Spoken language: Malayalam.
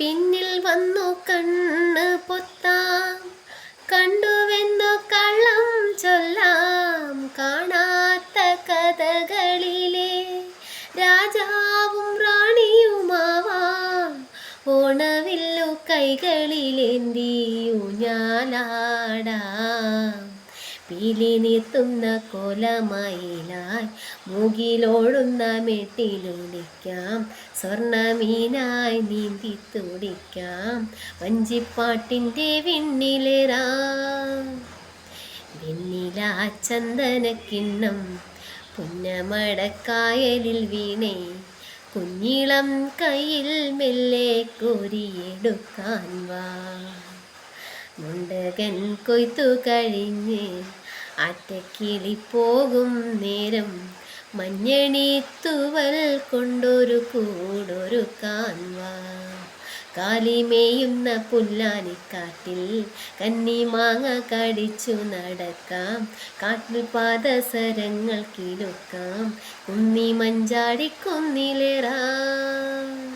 പിന്നിൽ വന്നു കണ്ണ് പൊത്താം, കണ്ടുവെന്നു കള്ളം ചൊല്ലാം. കാണാത്ത കഥകളിലെ രാജാവും റാണിയുമാവാം. ഓണവില്ലു കൈകളിലേന്തി ഊഞ്ഞാലാടാം. പീലി നീർത്തുന്ന കോലമയിലായി മൂകിലോടുന്ന മെട്ടിലൊളിക്കാം. സ്വർണ്ണമീനായി നീന്തി തുടിക്കാം. വഞ്ചിപ്പാട്ടിൻ്റെ വിണ്ണിലേറാം. വെണ്ണില ചന്ദനക്കിണ്ണം പുന്നമടക്കായലിൽ വീണേ. കുഞ്ഞിളം കയ്യിൽ മെല്ലെ കോരിയെടുക്കാൻ വാ. മുണ്ടകൻ കൊയ്ത്തു കഴിഞ്ഞ് ആറ്റക്കിളി പോകും നേരം. മഞ്ഞണി തൂവൽ കൊണ്ടൊരു കൂടൊരുക്കാൻ വാ. കാലിമേയുന്ന പുല്ലാനിക്കാട്ടിൽ കന്നിമാങ്ങ കടിച്ചു നടക്കാം. കാട്ടിൽ പാദസരങ്ങൾ കിലുക്കാം. കുന്നി മഞ്ചാടി കുന്നിലേറാം.